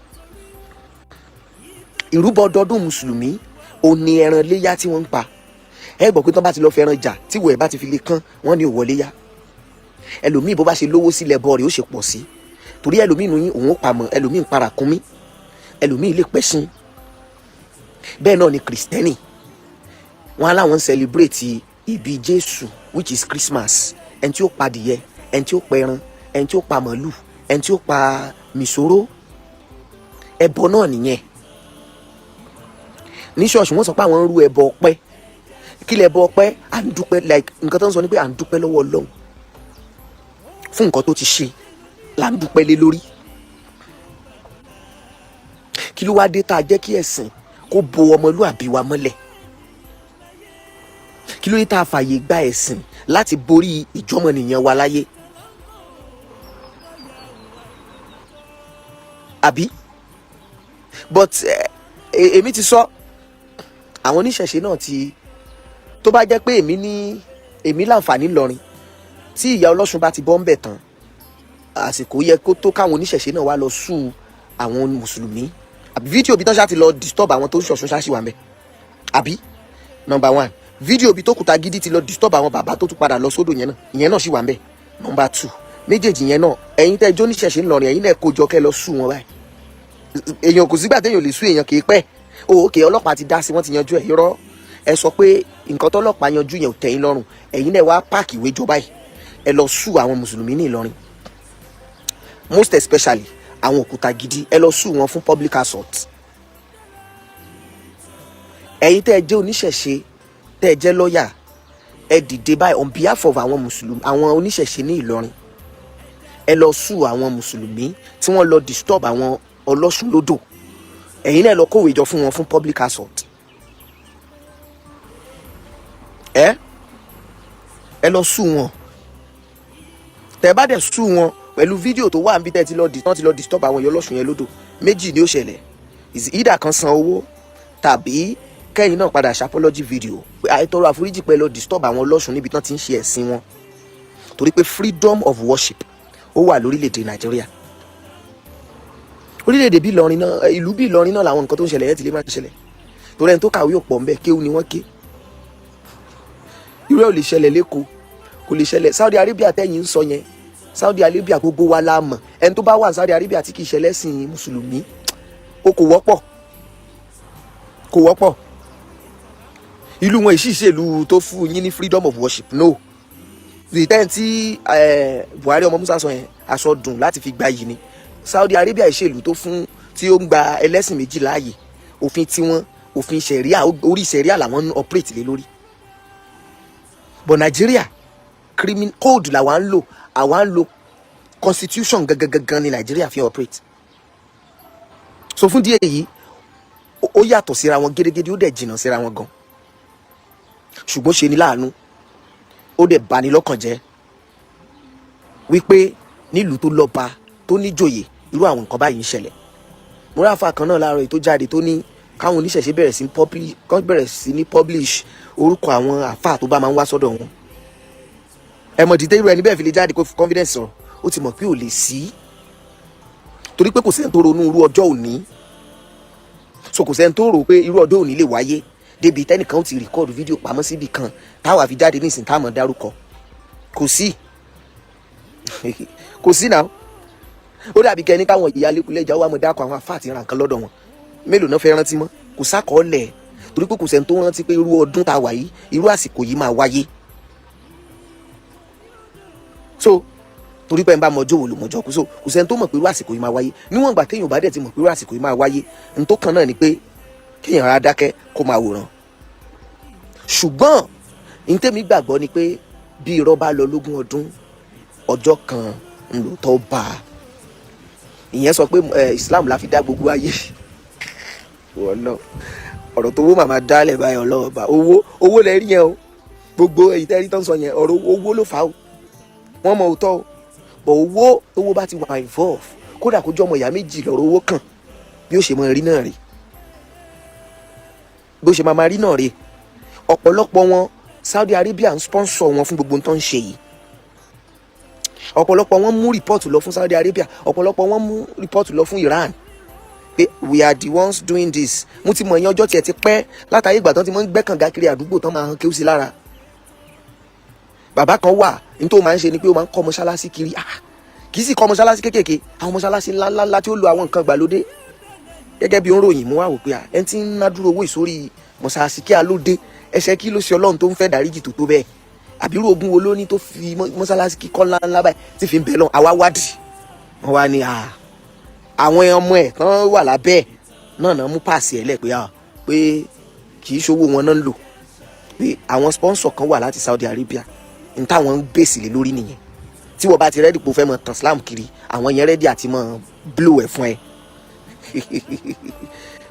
ìrúbọ ọdọọdún mùsùlùmí ò ní ẹran léyá tí wọ́n ń pa. ẹ gbọ́ pé tó bá ti lọ fẹ́ràn jà tí wọ̀ ẹ̀ bá ti fi lè kán wọ́n ní ò wọlé yá. ẹlòmíì bó bá ṣe lówó sílẹ̀ bọ́ rẹ̀ ó ṣe pọ̀ sí, torí ẹlòmíì nù yín òun ó pamọ́, ẹlòmíì ń para kún mí, ẹlòmíì lè pẹ́sìn. bẹ́ẹ̀ náà ni kìrìsìtẹ́nì, wọn aláwọn ń celebrate ìbí Jésù which is Christmas. ẹni tí ó pa adìyẹ, ẹni tí ó pa ẹran, ẹni tí ó pa màálù, ẹni tí ó pa mìsòrò, ẹbọ náà nìyẹn. ní ṣọ́ọ̀ṣì wọ́n sọ pé àwọn ń rú ẹbọ ọpẹ́. kí lẹ bọ ọpẹ́? à ń dúpẹ́, like nǹkan tó ń sọ ni pé à ń dúpẹ́ lọ́wọ́ Ọlọ́run fún nǹkan tó ti ṣe, là ń dúpẹ́ lé lórí. kí ló wá dé tá a jẹ́ kí ẹ̀sìn kó bo ọmọlúàbí wa mọ́lẹ̀? kí ló dé tá a fààyè gba ẹ̀sìn láti borí ìjọmọnìyàn wa láyé? àbí? but èmi ti sọ, àwọn oníṣẹ̀ṣe náà ti, tó bá jẹ́ pé èmi láǹfààní lọ́rin tí ìyá ọlọ́ṣun bá ti bọ́ ń bẹ̀ tán, àsìkò yẹ kó tó káwọn oníṣẹ̀ṣe náà wá lọ sùn àwọn mùsùlùmí. àbí fídíò bí tán ṣá ti lọ disturb àwọn tó ń ṣọ̀ṣun ṣáṣì wà ń bẹ̀? àbí? number 1 fídíò bí tó Okutagidi ti lọ disturb àwọn bàbá tó tún padà lọ sódò yẹn náà, ìyẹn náà sì wà ń bẹ̀. number 2 méjèèjì yẹn náà, ẹ̀yin tẹ́ jó níṣẹ̀ṣe ńlọrin, ẹ̀yin náà kó jọ kẹ́ lọ sùn wọn báyìí. èèyàn kò sígbà téèyàn lè sùn èèyàn kì í pẹ́. òkè ọlọ́pàá ti dá sí, wọ́n ti yanjú ẹ̀. irọ́, ẹ sọ pé nǹkan tọ́lọ́pàá yanjú yẹn ò tẹ́ yín lọ́rùn, ẹ̀yin náà wá páàkì ìwé jọba yìí, ẹ lọ sùn àwọn mùsùlùmí ní Ìlọrin, most especially àwọn Okutagidi, ẹ lọ sùn wọn fún public assault. ẹ̀yin tẹ́ ẹ jẹ́ oníṣẹ̀ṣe, tẹ́ ẹ jẹ́ lọ́ọ̀yà, ẹ dìde báyìí on behalf of àwọn mùsùlùmí, àwọn oníṣẹ̀ṣe ní Ìlọrin, ẹ lọ sùn àwọn mùsùlùmí tí wọ́n lọ disturb àwọn ọlọ́ṣun lódò. ẹ̀yin náà lọ kówé jọ fún wọn fún public assault. ẹ lọ sùn wọn. tẹ́ bá dẹ̀ sùn wọn pẹ̀lú fídíò tó wà níbi tẹ́ ti lọ disturb àwọn ọlọ́ṣun yẹn lódò, méjì ni ó ṣẹlẹ̀. ìdá kan san owó tàbí kẹ́yìn náà padà ṣapology video pé àìtọrọ àforíjì pé lọ disturb àwọn ọlọ́ṣun níbi tán ti ń ṣe ẹ̀sìn wọn, torí pé freedom of worship ó wà lórílẹ̀‐èdè Nàìjíríà. orílẹ̀‐èdè bí Ìlọrin náà, ìlú bí Ìlọrin náà làwọn nǹkan tó ń ṣẹlẹ̀ yẹn ti lè máa ṣẹlẹ̀, torí ẹni tó kàwé ò pọ̀ ńbẹ̀, kéwú ni wọ́n ké. irú ẹ̀ ò lè ṣẹlẹ̀ lẹ́kọ̀ọ́, kò lè ṣẹlẹ̀ Saudi Arabia tẹ́yìn ń sọ yẹn. Saudi Arabia gbogbo wa la mọ̀, ẹni tó bá wà Saudi Arabia tí kì í ṣẹlẹ̀ sìn mùsùlùmí ó kò wọ́pọ̀, kò wọ́pọ̀. ìlú wọn ìṣìṣèlú tó fún yín ní freedom of worship, no. ìtẹ́yìn tí Buhari ọmọ Musa sọ yẹn aṣọ dùn láti fi gba yìí ni. Saudi Arabia ìṣèlú tó fún tí ó ń gba ẹlẹ́sìn méjì láàyè, òfin tiwọn òfin ṣẹ̀ríà, orí ṣẹ̀ríà làwọn ń operate lé lórí. but Nàìjíríà criminal code làwa ń lò, àwa ń lo constitution gangan ní Nàìjíríà fi operate. so fún díẹ̀ yìí ó yàtọ̀ síra wọn gédégédé, ó dẹ̀ jìnnà síra wọn gan, ṣùgbọ́n ṣe ni láàánú, ó dẹ̀ bani lọ́kàn jẹ́ wípé nílùú tó lọ́ba tó níjòyè irú àwọn nǹkan báyìí ń ṣẹlẹ̀. mo rí àfa kan náà láàárọ̀ èyí tó jáde tó ní káwọn oníṣẹ̀ṣe bẹ̀rẹ̀ sí ní publish orúkọ àwọn àfa tó bá máa ń wá sọ́dọ̀ wọn. ẹ mọ̀ dídé irú ẹni bẹ́ẹ̀ fi lè jáde kó fi confidence sọ̀rọ̀, ó ti mọ̀ pé ò lè sí, torí pé kò sẹ́ni tó ronú irú ọjọ́ òní, so kò sẹ́ni tó rò pé irú ọjọ́ òní lè wáyé débi tẹ́nìkan ó ti record fídíò pamọ́ síbi kan táwa fi jáde nísìnyí táwọn dárúkọ, kò sí kò sí náà. ó dàbí kẹ́ni káwọn ìyá lẹ́kùlẹ́jà wà mọ̀ dákọ̀ àwọn afá àti ìrànkan lọ́dọ̀ wọn, mélòó náà fẹ́ rántí mọ́, kò sákọọ́lẹ̀, torí pé kò sẹ́ni tó rántí pé irú ọdún tá a wà yìí irú àsìkò yìí máa wáyé. so torí pé ń bá mọjọ́ wò ló mọjọ́ kú, so kò sẹ́ni tó mọ̀ pé irú àsìkò yìí máa wáyé. níwọ̀n ìgbà téèyàn bá dẹ̀ ti mọ̀ pé irú àsìkò yìí máa wáyé, n tó kàn náà ni pé kéèyàn rárá dákẹ́ kó máa wòran. ṣùgbọ́n ní tèmi gbàgbọ́ ni pé bí irọ́ bá lọ lógún ọdún ọjọ́ kan ń lò tó bá a. ìyẹn sọ pé Islam la fi dá gbogbo ayé. ọ̀rọ̀ tó wó màmá dálẹ̀ báyọ̀ ọlọ́ọ̀bà owó lẹ rí yẹn o, gbogbo èyí tẹ́rí tó ń sọ yẹn ọ̀rọ̀ owó ló fà á o, wọ́n mọ òótọ́ o. bọ̀ owó tówó bá ti wà involve, kódà kó jọ ọmọ ìyá méjì lọ́rọ̀ owó kàn, bí ó ṣe máa rí náà rè, bó ṣe máa rí náà rè. ọ̀pọ̀lọpọ̀ wọn Saudi Arabia ń sponsor wọn fún gbogbo nǹkan ṣe yìí. ọ̀pọ̀lọpọ̀ wọn mú rìpọ́ọ̀tù lọ fún Saudi Arabia, ọ̀pọ̀lọpọ̀ wọn mú rìpọ́ọ̀tù lọ fún Iran pé we are the ones doing this. mo ti mọ̀ ẹ̀yìn ọjọ́ tiẹ̀ ti pẹ́ látàrí ìgbà tán ti máa ń gbẹ́kànga kiri àdúgbò tán máa ń kéwú sí lára. bàbá kan wà ní tó máa ń ṣe ni pé ó máa ń kọ́ mọ́ṣáláṣí kiri, kì í sì kọ́ mọ́ṣáláṣí kéékèèké, àwọn mọ́ṣáláṣí ńláńlá tí ó lo àwọn nǹkan ìgbàlódé. gẹ́gẹ́ bí ó ń ròyìn mú wá wò pé ẹni tí ń ná dúró owó ìsórí mọ́ṣáláṣí kí a ló dé, ẹ̀ṣẹ̀ kí ló ṣe Ọlọ́run tó ń fẹ́ dáríjì tó tó bẹ́ẹ̀, àbírú ogun wo ló ní tó fi mọ́ṣáláṣí kíkọ́ ńláńlá báyìí tí fi ń bẹ̀ lọ́n. àwa wádìí wọn wá ní àwọn ọmọ ẹ̀ tán wà lábẹ́ ẹ̀ náà mú páàsì ẹ̀ lẹ̀ pé kì í ṣowó wọn náà ń lò, pé àwọn sponsor kan wà láti Saudi Arabia ní táwọn ń bèsì lé lórí nìyẹn. tí wọ́n bá ti rẹ́dì pé ó fẹ́ mọ tàn Islam kiri, àwọn yẹn rẹ́dì àti mọ blow ẹ̀ fún ẹ.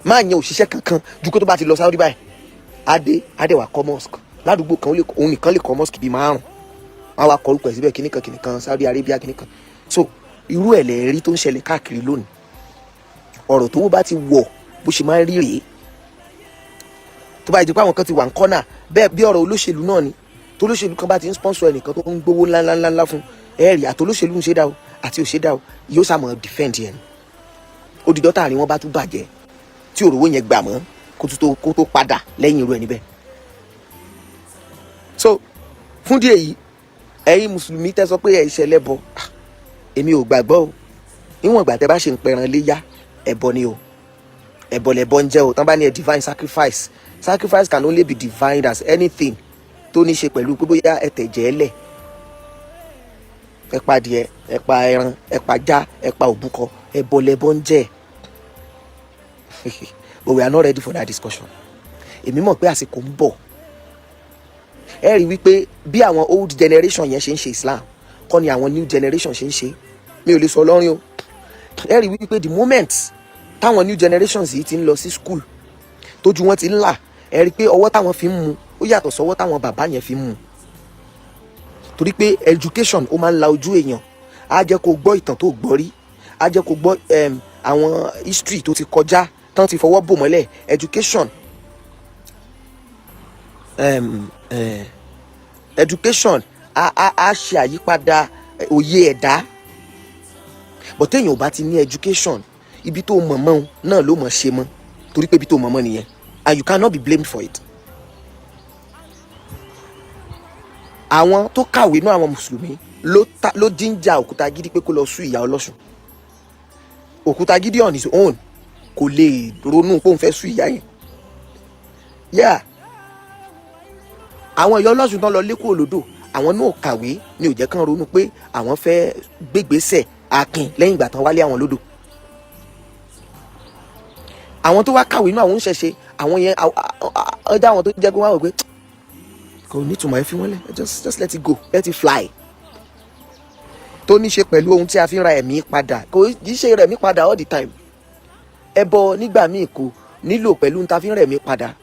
máa yan òṣìṣẹ́ kankan ju kó tó bá ti lọ Saudi báyìí adé wà kọ́ mosque ládùúgbò kan, òun nìkan lè kọ́ mosque bíi 5, wọn wá kọ orúkọ ẹ̀ síbẹ̀ kìnnìkan Saudi Arabia kìnnìkan. so irú ẹ̀ lẹ̀ rí tó ń ṣẹlẹ̀ káàkiri lónìí. ọ̀rọ̀ tó bá ti wọ̀ bó ṣe máa ń rí rèé. tó bá jẹ́ pé àwọn kan ti wà ń kọ́nà bẹ́ẹ̀ bí ọ̀rọ̀ olóṣèlú náà ni, tó olóṣèlú kan bá ti ń sponsor ẹnìkan tó ń gbowó ńláńláńlá fún ẹ̀rì àti olóṣèlú ń ṣe dá o àti ò ṣe dá o, yóò sàmọ̀ defend yẹn. ó di dọ́tà ni wọ́n bá tún bàjẹ́ tí òrówó yẹn gbà mọ́ kó tó padà lẹ́yìn irú ẹni bẹ́ẹ̀. so fún díẹ̀ yìí ẹ̀yin mùsùlùmí tẹ́ sọ pé ẹ̀ ṣẹlẹ̀ bọ, èmi ò gbàgbọ́ o. níwọ̀n ìgbà tẹ́ bá ṣe ń pẹran léyà, ẹbọ ni o, ẹbọ lẹbọ ń jẹ́ o. tán bá ní ẹ divine sacrifice can only be defined as anything tó ní ṣe pẹ̀lú pé bóyá ẹ tẹ̀jẹ̀ ẹlẹ̀, ẹ pa adìẹ, ẹ pa ẹran, ẹ pa já, ẹ pa òbúkọ, ẹbọ lẹbọ ń jẹ́. but we are not ready for that discussion. èmi mọ̀ pé àsìkò ń bọ̀, ẹ rí wípé bí àwọn old generation yẹn ṣe ń ṣe Islam kọ́ ni àwọn new generation ṣe ń ṣe. mi ò lè sọ lọ́rin o. ẹ rí wípé the moment táwọn new generations yìí ti ń lọ sí school tójú wọn ti ń là, ẹ rí pé ọwọ́ táwọn fi ń mu ó yàtọ̀ sọ́wọ́ táwọn bàbá yẹn fi ń mu. torí pé education ó máa ń la ojú èèyàn, á jẹ́ kó gbọ́ ìtàn tó gbọ́ rí, á jẹ́ kó gbọ́ àwọn history tó ti kọjá tán ti fọwọ́ bò mọ́lẹ̀. education education á ṣe àyípadà òye ẹ̀dá, but téèyàn ò bá ti ní education, ibi tó mọ̀mọ́ náà ló mọ̀ ṣe mọ́, torí pé ibi tó mọ̀mọ́ nìyẹn, and you cannot be blamed for it. àwọn tó kàwé náà àwọn mùsùlùmí ló jíńjà Òkútagídí pé kó lọ sú Ìyá Ọlọ́ṣun. Òkútagídí on his own kò lè ronú pé òun fẹ́ sú ìyá yẹn. Yeah. àwọn Ìyá Ọlọ́ṣun tán lọ lẹ́kọ̀ọ́ lódò, àwọn náà kàwé ni ò jẹ́ kán ronú pé àwọn fẹ́ gbégbèsè akin lẹ́yìn ìgbà tán wálé àwọn lódò. àwọn tó wá kàwé náà àwọn ń ṣẹ̀ṣe, àwọn yẹn ọjà àwọn tó jẹ́ pé wọ́n á wò pé kò ní ìtumọ̀, ẹ fi wọ́n lẹ̀, just let it go, let it fly. tó ní ṣe pẹ̀lú ohun tí a fi ń ra ẹ̀mí padà, kò í ṣe rẹ̀mí padà all the time. ẹbọ nígbà míì kò nílò pẹ̀lú ohun tí a fi ń rẹ̀mí padà.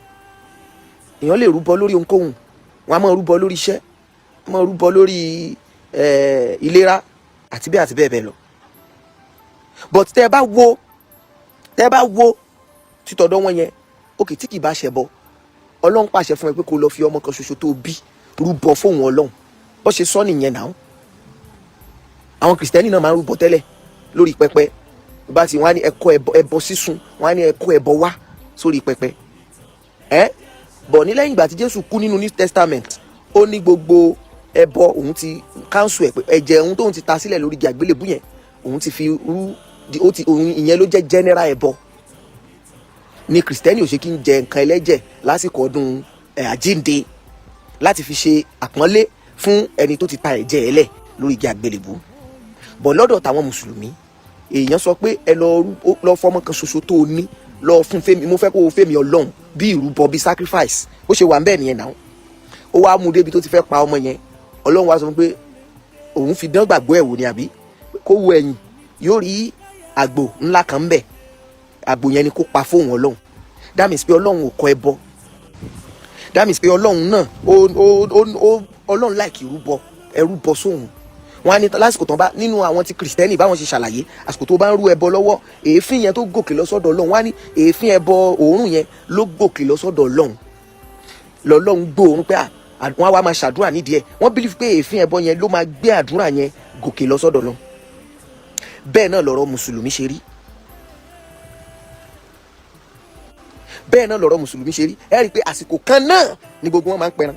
èèyàn lè rúbọ lórí ohunkóhun, wọn á máa rúbọ lórí iṣẹ́, wọn á máa rúbọ lórí ìlera àti bẹ́ẹ̀ bẹ́ẹ̀ lọ. but tẹ́ ẹ bá wo títọ̀dọ̀ wọn yẹn, òkè tí kì í bá ṣẹ bọ, Ọlọ́run pàṣẹ fún ẹ pé kó lọ fi ọmọ kan ṣoṣo tó bí rúbọ fóun Ọlọ́run, bó ṣe sọ nìyẹn náà. àwọn kìrìsìtẹ́nì náà máa ń rúbọ tẹ́lẹ̀ lórí pẹpẹ, bá ti wọ́n á ní ẹbọ sísun, wọ́n á ní ẹbọ wá sórí pẹpẹ. bọ̀ ní lẹ́yìn ìgbà tí Jésù kú nínú New Testament, ó ní gbogbo ẹbọ òun ti cancel ẹ̀ pé ẹ̀jẹ̀ òun tóun ti ta sílẹ̀ lórí igi àgbélébú yẹn òun ti fi rú, òun ìyẹn ló jẹ́ general ẹbọ. ní kìrìsìtẹ́nì ò ṣe kí ń jẹ nǹkan ẹlẹ́jẹ̀ lásìkò ọdún àjíǹde láti fi ṣe àpọ́nlé fún ẹni tó ti ta ẹ̀jẹ̀ ẹlẹ̀ lórí igi àgbélébú. bọ̀ lọ́dọ̀ táwọn mùsùlùmí, èèyàn sọ pé ẹ lọ fọmọ kan ṣoṣo tó o ní lọ fún fẹ́mi, mo fẹ́ kó o fẹ́mi Ọlọ́run bí ìrúbọ bí sacrifice, ó ṣe wà ń bẹ́ẹ̀ nìyẹn náà. ó wá mú débi tó ti fẹ́ pa ọmọ yẹn, Ọlọ́run wá sọ pé òun fi dán gbàgbọ́ ẹ̀ wò ni, àbí kó wo ẹ̀yìn yóò rí àgbò ńlá kan ń bẹ̀, àgbò yẹn ni kó pa fóun Ọlọ́run. that means pé Ọlọ́run ò kọ ẹbọ, that means pé Ọlọ́run náà Ọlọ́run láìkì ẹrú bọ sóhun. wọ́n á ní lásìkò tán bá nínú àwọn ti kìrìsìtẹ́nì báwọn ṣe ṣàlàyé, àsìkò tó bá ń rú ẹbọ lọ́wọ́, èéfín yẹn tó gòkè lọ sọ́dọ̀ Ọlọ́run, wọ́n á ní èéfín ẹbọ òórùn yẹn ló gòkè lọ sọ́dọ̀ Ọlọ́run, lọ́lọ́run gbóòórùn pé wọ́n á wá máa ṣàdúrà nídìí ẹ̀. wọ́n believe pé èéfín ẹbọ yẹn ló máa gbé àdúrà yẹn gòkè lọ sọ́dọ̀ Ọlọ́run. bẹ́ẹ̀ náà lọ̀rọ̀ mùsùlùmí ṣe rí. ẹ rí i pé àsìkò kan náà ni gbogbo wọn máa ń pẹran.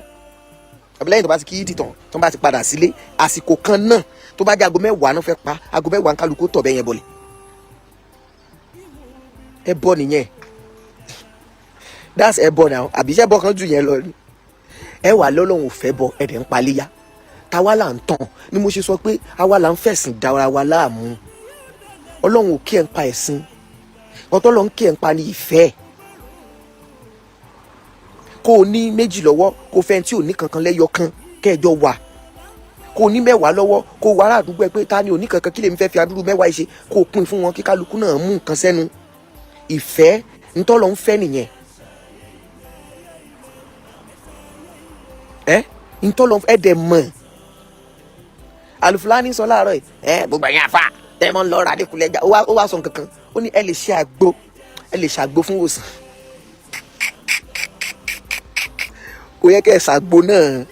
àbílẹ́yìn tó bá ti kí ìdì tán tó bá ti padà sílé, àsìkò kan náà tó bá jẹ́ aago 10 náà fẹ́ pa, aago 10 ń kálukú tọ̀ bẹ́ẹ̀ yẹn bọ̀lẹ̀. ẹbọ nìyẹn, that's ẹbọ náà, àbí iṣẹ́ bọ́ kan jù yẹn lọ ni. ẹ wà lọ́lọ́run ò fẹ́ bọ ẹ̀dẹ̀ ń paléyà, táwa là ń tàn, ni mo ṣe sọ pé àwa là ń fẹ̀sìn dára wa láàmú. Ọlọ́run ò kí ẹ̀ ń pa ẹ̀sìn, ọ̀tọ̀ ló ń kí ẹ̀ ń pa ní ìfẹ́. kó o ní méjì lọ́wọ́, kó o fẹ́ tí ò ní kankan lẹ́yọ kan kẹ́ẹ̀jọ wà, kó o ní 10 lọ́wọ́, kó o wà ará àdúgbò ẹ pé ta ni ò ní kankan, kí lèmi fẹ́ fi adúrú 10 ṣe, kó o pín fún wọn kí kálukú náà mú nǹkan sẹ́nu. ìfẹ́ ntọ́lọ́ ń fẹ́ nìyẹn. ntọ́lọ́ ẹ dẹ̀ mọ̀. Alufulani sọ láàárọ̀ yìí, gbogbo ẹ̀yin àfa tẹ́ mọ́ ń lọ ràdí kulẹ̀ ẹja, ó wá sọ nǹkankan, ó ní ẹ lè ṣàgbo fún wòsàn. kò yẹ kẹ́ ẹ ṣàgbo náà,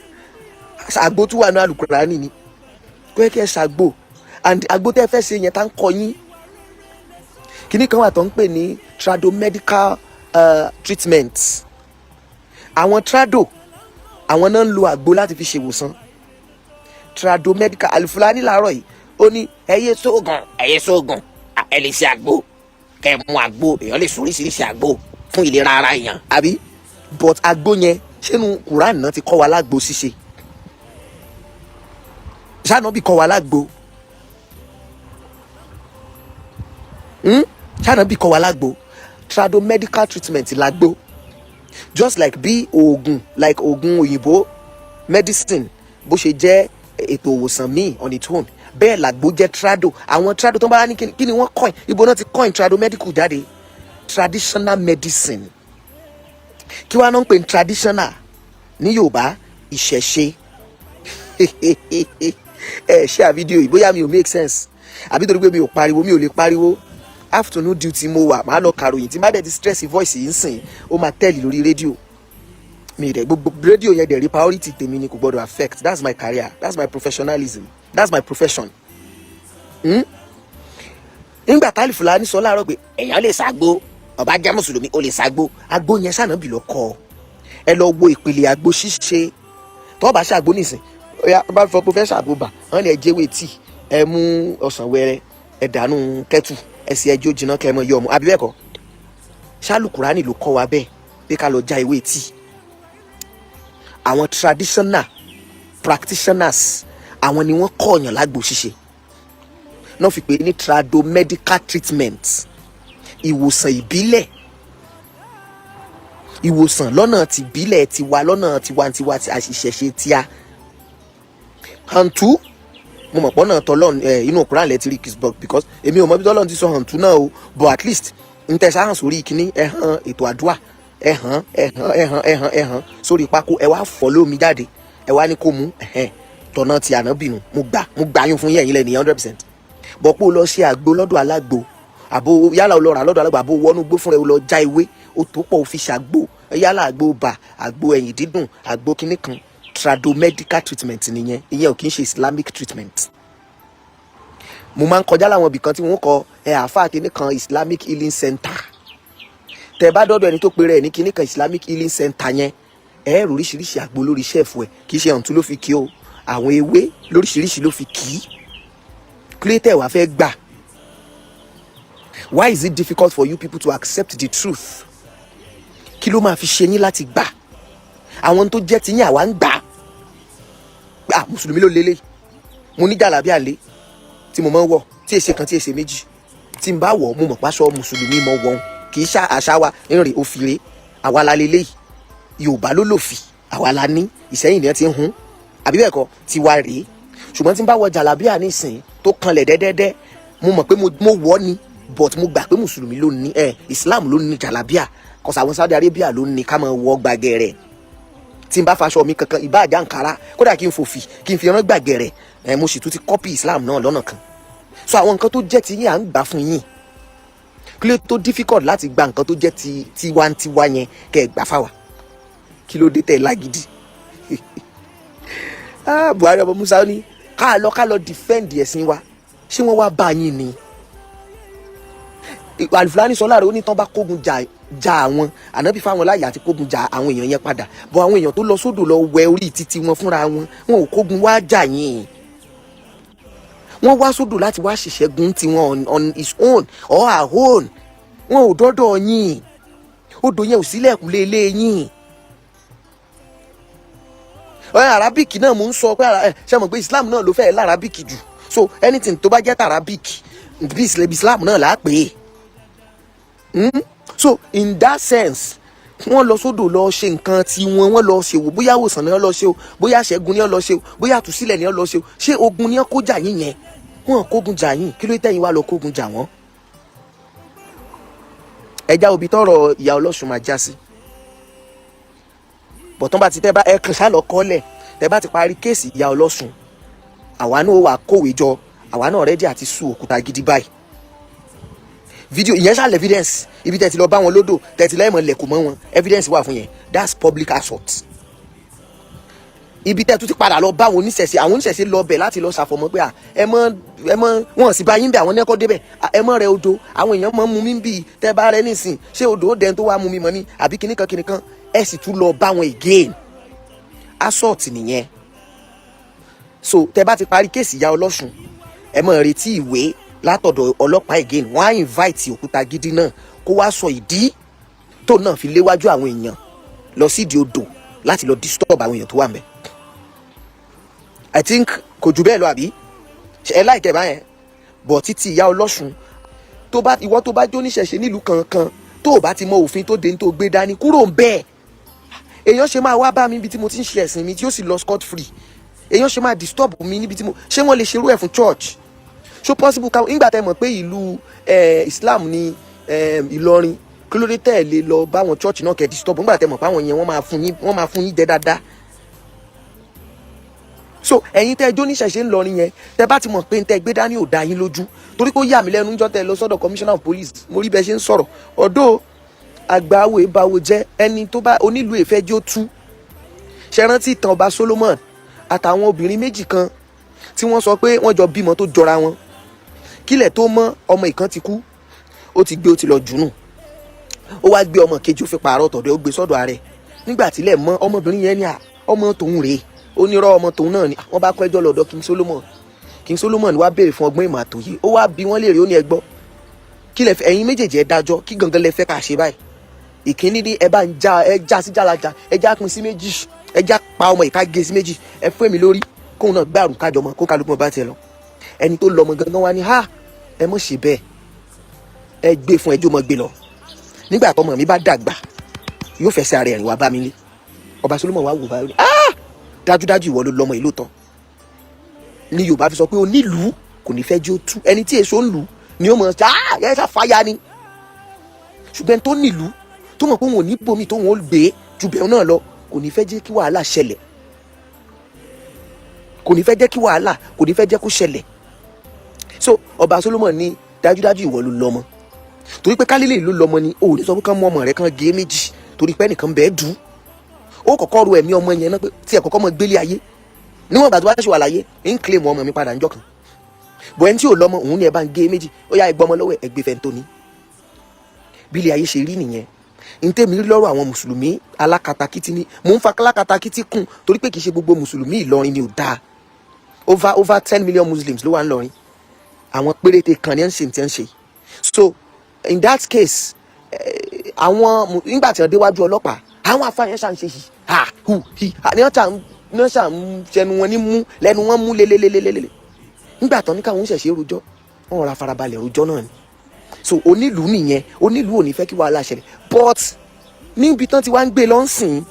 ṣàgbo tún wà ní Alukurani ni, kò yẹ kẹ́ ẹ ṣàgbo, and àgbo tẹ́ fẹ́ ṣe yẹn tá ń kọ yín. kíní kan wà tó ń pè ní tradomedical treatment. àwọn trado àwọn náà ń lo àgbo láti fi ṣèwòsàn. tradomedical. Alufulani láàárọ̀ yìí ó ní ẹyẹ sóògùn ẹ lè ṣe àgbo, kẹ́ mú àgbo, èèyàn lè sún oríṣiríṣi àgbo fún ìlera ara èèyàn, àbí but àgbo yẹn ṣénu Kùránì náà ti kọ́ wa lágbo ṣíṣe? ṣáà bí kọ́ wa lágbo? ṣáà bí kọ́ wa lágbo? tradomedical treatment lágbo, just like bí oògùn òyìnbó medicine bó ṣe jẹ́ ètò ìwòsàn míì on its own, bẹ́ẹ̀ làgbo jẹ́ trado. àwọn trado tó ń bá ní kí ni wọ́n coin, ibo náà ti coin tradomedical jáde? traditional medicine. kí wàá náà ń pè ní traditional ní Yorùbá? ìṣẹ̀ṣe. ṣe àfídíò yìí bóyá mi ò make sense, àbí torí pé mi ò lè pariwo. afternoon duty mo wà, màá lọ kàròyìn, tí má dẹ̀ ti stress voice yìí ń sìn, ó máa tẹ̀lé lórí rédíò. mi rẹ̀ gbogbo rédíò yẹn dẹ̀ rí priority tèmi ni kò gbọ́dọ̀ affect. That's my career, that's my professionalism, that's my profession. Nígbà tálí Fúlàní sọ láàárọ̀ pé èèyàn lè ságbo, ọba jẹ́ mùsùlùmí ó lè ságbo, àgbo yẹn sànàbì ló kọ́. Ẹ lọ wo ìpele àgbo ṣíṣe. Tó bá ṣàgbo nísìn, bá fọ professor àgbòbà wọn lè jẹ́wé tí ẹ mú ọsàn wẹrẹ ẹ dànù kẹ́tù ẹ sì ẹjọ́ jìnnà kẹ́ ẹ mọ yọ ọmọ àbí bẹ́ẹ̀ kọ́. Ṣálùkùránì ló kọ́ wa bẹ́ẹ̀ pé ká lọ já ewé tí. Àwọn traditional practitioners àwọn ni wọ́n kọ́ ọ̀yàn lágbo ṣíṣe náà fi pè ní tradomedical treatment, ìwòsàn ìbílẹ̀, ìwòsàn lọ́nà tìbílẹ̀ tiwa, lọ́nà tiwantiwa tí a ṣiṣẹ́ tíá. Hàntú mo mọ̀ pọ́n náà tọ́lọ́n inú Quran lẹ́ ti rí kisbok because èmi ò mọ̀ bí tọ́lọ́n ti sọ hàntú náà o, but at least n tẹ̀ sáhàn sórí ìkíní ẹ̀hàn ètò àdúrà ẹ̀hàn sórí pákó ẹ wá fọ́ lómi jáde ẹ wá ní kó mú tọ̀nà ti ànábìnú mo gbà yún fún yẹ̀yìn lẹ́ni 100%. Bọ́pọ̀ lọ ṣe àgbo lọ́dọ̀ alágbo àbò yálà olóra lọ́dọ̀ alágbo àbò wọnú gbó fúnra ẹ lọ já ewé ó tó pọ̀ òfin ṣàgbo yálà àgbo bà àgbo ẹ̀yìn dídùn àgbo kinní kan. Tradomedical treatment nìyẹn, ìyẹn ò kì í ṣe Islamic treatment. Mo máa ń kọjá láwọn ibì kan tí wọ́n kọ àáfàá kinní kan Islamic Healing Center. Tẹ́ bá dọ́dọ̀ ẹni tó pe rẹ̀ ní kinní kan Islamic Healing Center yẹn ẹ rò oríṣiríṣi àgbo lórí ṣẹ́ẹ̀fù ẹ̀ kì í ṣe ọ̀ǹtún ló fi kí o, àwọn ewé lóríṣiríṣi ló fi kí. Kílé wá fẹ́ gbà. Why is it difficult for you people to accept the truth? Kí ló máa fi ṣe yín láti gbà? Àwọn tó jẹ́ tiyín àwa ń gbà. Mùsùlùmí ló lélẹ̀. Mo ní jàlábíà lé tí mo máa ń wọ̀ tí èsè kan tí èsè méjì. Tí n bá wọ̀ mo mọ̀ páṣọ mùsùlùmí mọ̀ wọ̀n. Kì í ṣá àṣà wa ìrìn òfìrè. Àwa la lélẹ̀ yìí. Yorùbá ló lòfì. Àwa la ní Ìṣẹ́yìn ni wọ́n ti ń hun. Àbí bẹ́ẹ̀ kọ́ tiwa rèé. Ṣùgbọ́n tí n bá wọ jàlábíà nísìn tó kanlẹ̀ dẹ́dẹ́dẹ́ mo mọ̀ pé mo wọ̀ ni but mo gbà pé mùsùlùmí ló ní Islam ló ní jàlábíà kọ́sà àwọn Saudi Arabia ló ní ká máa wọ gbàgẹ̀rẹ̀. Tí n bá faṣọ mi kankan ìbá àjà Ankara kódà kí n fòfì kí n fi rán gbàgẹ̀rẹ̀ mo sì tún ti copy Islam náà lọ́nà kan. So àwọn nǹkan tó jẹ́ ti yín à ń gbà fún yín. Kí ló tó difficult láti gba nǹkan tó jẹ́ ti tiwantiwa yẹn kẹ́ ẹ gbà fáwa? Kí ló dé tẹ̀ lágídí? Buhari ọmọ Musa ní ká lọ defend ẹ̀sìn wa ṣé wọ́n wá bá yín ni? Alfulani sọ láàrin ó ní tán bá kógun jà àwọn ànábì fáwọn láyà àti kógun jà àwọn èèyàn yẹn padà bọ àwọn èèyàn tó lọ sódò lọ wẹ orí títí wọn fúnra wọn ò kógun wá jà yín. Wọ́n wá sódò láti wá ṣìṣẹ́gun tiwọn on his own or her own. Wọn ò dọ́dọ̀ yín, odò yẹn ò sílẹ̀kùn lé yín. Arabic náà mo ń sọ pé ṣe mọ̀ pé Islam náà ló fẹ́ l'Arabic jù, so anything tó bá jẹ́ Arabic bí Islam náà là á pè é. So in that sense wọ́n lọ sódò lọ ṣe nǹkan tí wọ́n lọ ṣe wò bóyá òsàn ni wọ́n lọ ṣe o bóyá ṣẹ́gun ni wọ́n lọ ṣe o bóyá àtúnṣílẹ̀ ni wọ́n lọ ṣe o ṣé ogun ni wọ́n kó jà yín yẹn? Wọ́n kógun jà yín, kí ló tẹ̀yìn wá lọ kógun jà wọ́n? Ẹja òbí tọrọ Ìyá Ọlọ́sùn máa já sí. Bọ̀tán bá ti tẹ́ bá ẹ kàn sá lọ kọ́lẹ̀ tẹ́ bá ti parí kéèsì Ìyá Ọlọ́sùn àwa náà wà kówé jọ àwa náà rẹ́dí àti sú Òkútagidi báyìí. Fídíò ìyẹn ṣàlẹ̀ evidence ibi tẹ́ ti lọ bá wọn lódò tẹ́ ti lẹ́mọ̀ lẹ̀kùn mọ́ wọn evidence wà fún yẹn, that's public assault. Ibi tẹ́ tún ti padà lọ bá àwọn oníṣẹ̀ṣe lọ bẹ̀ láti lọ ṣàfọ̀mọ́ pé ẹ mọ́ wọn sì bá yín bẹ̀ àwọn nẹ́kọ́ débẹ̀ ẹ mọ́ rẹ odò àwọn èèyàn mọ́ mú mi bí tẹ́ bá rẹ nísìn ṣé odò ó dẹ́n tó wá mú mi mọ́ ni àbí kìnnìkan ẹ sì tún lọ bá wọn again. Assault nìyẹn. So tẹ́ bá ti parí kéèsì Ìyá Ọlọ́sùn ẹ mọ̀ retí ìwé látọ̀dọ̀ ọlọ́pàá again wọ́n á invite Òkútagidi náà kó wá sọ ìdí tó náà fi léwájú àwọn èèyàn lọ sídìí odò láti lọ disturb àwọn èèyàn tó wà ńbẹ̀. I think kò jù bẹ́ẹ̀ lọ àbí ẹ láìkẹ́ báyẹn bọ̀ títí Ìyá Ọlọ́sùn ìwọ tó bá jó níṣẹ̀ṣe nílùú kankan tó o bá ti mọ òfin tó dé tó gbé dání kúrò ń bẹ́ẹ̀. Èèyàn ṣe máa wá bá mi níbi tí mo ti ń ṣe ẹ̀sìn mi tí ó sì lọ scot free. Èèyàn ṣe máa disturb mi níbi tí ṣé wọ́n lè ṣerú ẹ̀ fún church? So possible ká nígbà tẹ́ mọ̀ pé ìlú Islam ní Ìlọrin kí ló dé tẹ́ lè lọ bá wọn church náà kẹ́ disturb nígbà tẹ́ mọ̀ pé àwọn yẹn wọ́n máa fún yín jẹ dáadáa. So ẹ̀yin tẹ́ jó níṣẹ̀ṣe ń lọrin yẹn tẹ́ bá ti mọ̀ pé tẹ́ gbé dání ò dá yín lójú torí kó yà mí lẹ́nu níjọ́ tẹ́ lọ sọ́dọ̀ commissioner of police mo rí bẹ́ẹ̀ ṣe ń sọ̀rọ̀ ọ̀dọ́ àgbáwo ìbáwo jẹ́ ẹni tó bá onílù ìfẹ́jọ́ tú ṣe rántí ìtàn ọba Solomon àtàwọn obìnrin méjì kan tí wọ́n sọ pé wọ́n jọ bímọ tó jọra wọn, kílẹ̀ tó mọ́ ọmọ ìkan ti kú, ó ti gbé ó ti lọ jùnù, ó wá gbé ọmọ kejì ó fi pààrọ̀ tọ̀dọ̀ ó gbé sọ́dọ̀ ààrẹ. Nígbà tílẹ̀ mọ́ ọmọbìnrin yẹn ní ọmọ tòun rèé, ó ní rọ́ ọmọ tòun náà ni. Wọ́n bá kẹ́jọ́ lọ́dọ̀ King Solomon wá béèrè fún ọgbọ́n ìmọ̀ àtòyé, ó wá bi wọ́n léèrè, ó ní ẹ gbọ́ kí lẹ fẹ́ ẹ̀yin méjèèjì ẹ dájọ́, kí gangan lẹ fẹ́ ká ṣe báyìí. Ìkíní ní ẹ bá ń já sí jàlájà, ẹ já pín sí méjì, ẹ já pa ọmọ ìka gé sí méjì, ẹ fún èmi lórí kóun náà gbàrún kájọ mọ kó kálukú bá tiẹ̀ lọ. Ẹni tó lọmọ gangan wá ní ẹ mọ̀ ṣe bẹ́ẹ̀, ẹ gbé fún ẹjọ́ mọ́ gbé lọ. Nígbà tọmọ mi bá dàgbà yóò fẹsẹ̀ ara ẹ̀rìn wá bá mi lé. Ọba Solomon wá wò báyìí ní dájúdájú ìwọ ló lọmọ ìlú tán. Ní Yorùbá fi sọ pé onílùú kò ní fẹ́ jí ó tú, ẹni tí èso ń lù ni ó mọ̀ ẹ ṣá fàyà ni. Ṣùgbọ́n tó nílùú tó mọ̀ pé òun ò ní bomi tó wọn ó gbé ju bẹ̀rù náà lọ, kò ní fẹ́ jẹ́ kí wàhálà ṣẹlẹ̀, kò ní fẹ́ jẹ́ kí wàhálà, kò ní fẹ́ jẹ́ kó ṣẹlẹ̀. So Ọba Solomon ní dájúdájú ìwọ ló lọmọ, torí pé kálílẹ̀ ló lọmọ ni ó ní sọ pé kán mú ọmọ rẹ̀ kan gé méjì torí pé ẹnìkan bẹ́ẹ̀ dùn. Ó kọ́kọ́ ro ẹ̀mí ọmọ yẹn náà pé tí ẹ̀ kọ́kọ́ mọ gbélé ayé níwọ̀n ìgbà tó bá ṣe wà láyé ń claim ọmọ mi padà ńjọ́ kan. Bọ̀ ẹni tí ò lọmọ òun ni ẹ bá ń gé méjì, ó yá ẹgbọ́mọ lọ́wọ́ ẹ gbé fẹ́ tó ní. Bí ilé ayé ṣe rí nìyẹn. Ntẹ́mi rí lọ́rọ̀ àwọn mùsùlùmí alákatakítí ni mò ń fa alákatakítí kún torí pé kì í ṣe gbogbo mùsùlùmí Ìlọrin ni ò dáa. Over 10 million Muslims ló wà ńlọrin, àwọn péréte kan ní ẹ̀ ń ṣe ní ẹ̀ ń ṣe. So in that case àwọn nígbà tí wọ́n déwájú ọlọ́pàá àwọn afáyẹn ṣàn ṣe ní wọ́n ṣàn ṣẹnu wọn ní mú lẹ́nu wọn mú lélelelelele. Nígbà tán ní káwọn ṣẹ̀ṣẹ̀ rojọ́ wọn rọra farabalẹ̀ rojọ́ náà ni. So onílùú nìyẹn, onílùú ò ní fẹ́ kí wàhálà ṣẹlẹ̀, but níbi tán ti wá ń gbé lọ́nsìn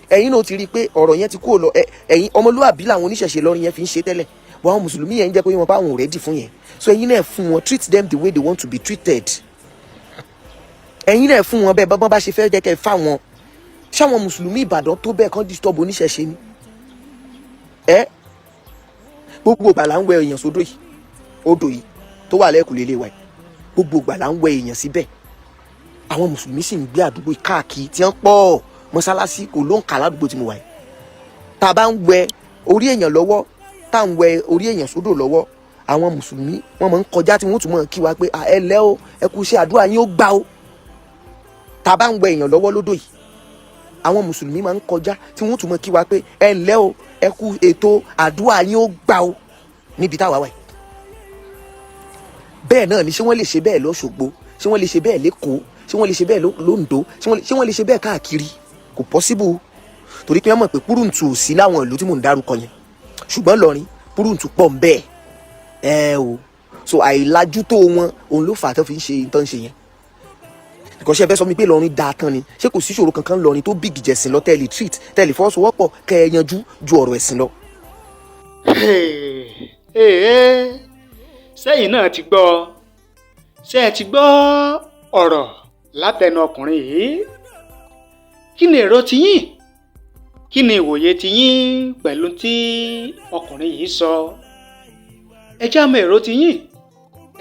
ẹ̀yin náà ti rí i pé ọ̀rọ̀ yẹn ti kúrò lọ. Ẹ̀yin ọmọlúwàbí làwọn oníṣẹ̀ṣe lọ́rin yẹn fi ń ṣe tẹ́lẹ̀, bọ́ àwọn mùsùlùmí yẹn ń jẹ́ pé wọ́n bá wọn ready fún yẹn. So ẹ̀yin náà fún wọn, treat them the way they want to be treated. Ẹ̀yin náà fún wọn bẹ́ẹ̀ bọ́n bá ṣe fẹ́ jẹ́ kẹ́ fà wọn. Ṣáwọn mùsùlùmí Ìbàdàn tó bẹ́ẹ̀ kán disturb oníṣẹ̀ṣe ni. Gbogbo ìgbà là ń wẹ èèyàn sódò yìí, odò yìí tó wà lẹ́kùnlé ilé wa yìí, gbogbo ìgbà là ń wẹ èèyàn síbẹ̀. Àwọn mùsùlùmí sì ń gbé àdúgbò káàkiri tí wọ́n pọ̀, mọ́sálásí kò ló ń kà ládùúgbò tí mo wà yìí. Tá a bá ń wẹ orí èèyàn lọ́wọ́, tá à ń wẹ orí èèyàn sódò lọ́wọ́, àwọn mùsùlùmí wọ́n máa ń kọjá tí wọ́n tún máa kí wa pé ẹ lẹ́ o, ẹ kú iṣẹ́ àdúrà yín ó gbà o. Tá a bá ń wẹ èèyàn lọ́wọ́ lódò yìí, àwọn mùsùlùmí máa ń kọjá tí wọ́n tún máa kí wa pé ẹ lẹ́ o, ẹ kú ètò àdúrà yín ó gbà o níbi táwa wà yìí. Bẹ́ẹ̀ náà ni ṣé wọ́n lè ṣe bẹ́ẹ̀ l'Óṣogbo, ṣé wọ́n lè ṣe bẹ́ẹ̀ l'Ékòó, ṣé wọ́n lè ṣe bẹ́ẹ̀ l'Óǹdó, ṣé wọ́n lè ṣe bẹ́ẹ̀ káàkiri? Kò possible, torí pé wọ́n mọ̀ pé púrùǹtù ò sí láwọn ìlú tí mò ń dárúkọ yẹn, ṣùgbọ́n lọ́rin púrùǹtù pọ̀ ń bẹ́ẹ̀ o. So àìlájú tó wọn òun ló fà á tó fi ń ṣe nǹkan ṣe yẹn. Ìkọ́ṣẹ́ fẹ́ sọ mi pé lọ́rin dáa tán ni, ṣé kò sí ìṣòro kankan lọ́rin tó big jẹ̀sìn lọ tẹ́lẹ̀ treat tẹ́lẹ̀ fọwọ́sowọ́pọ̀ kẹ́ ẹ yanjú ju ọ̀rọ̀ ẹ̀sìn lọ. Sẹ́yìn náà ti gbọ́, ṣé ẹ ti gbọ́ ọ̀rọ̀ látẹnu ọkùnrin yìí? Kí ni èrò tiyín? Kí ni ìwòye tiyín pẹ̀lú tí ọkùnrin yìí sọ? Ẹ já mọ èrò tiyín,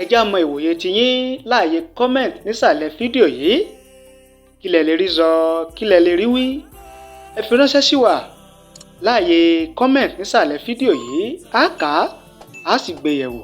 ẹ já mọ ìwòye tiyín láàyè comment nísàlẹ̀ fídíò yìí. Kí lẹ lè rí sọ, kí lẹ lè rí wí? Ẹ fi ránṣẹ́ sí wa láàyè comment nísàlẹ̀ fídíò yìí, á kà á sì gbé yẹ̀wò.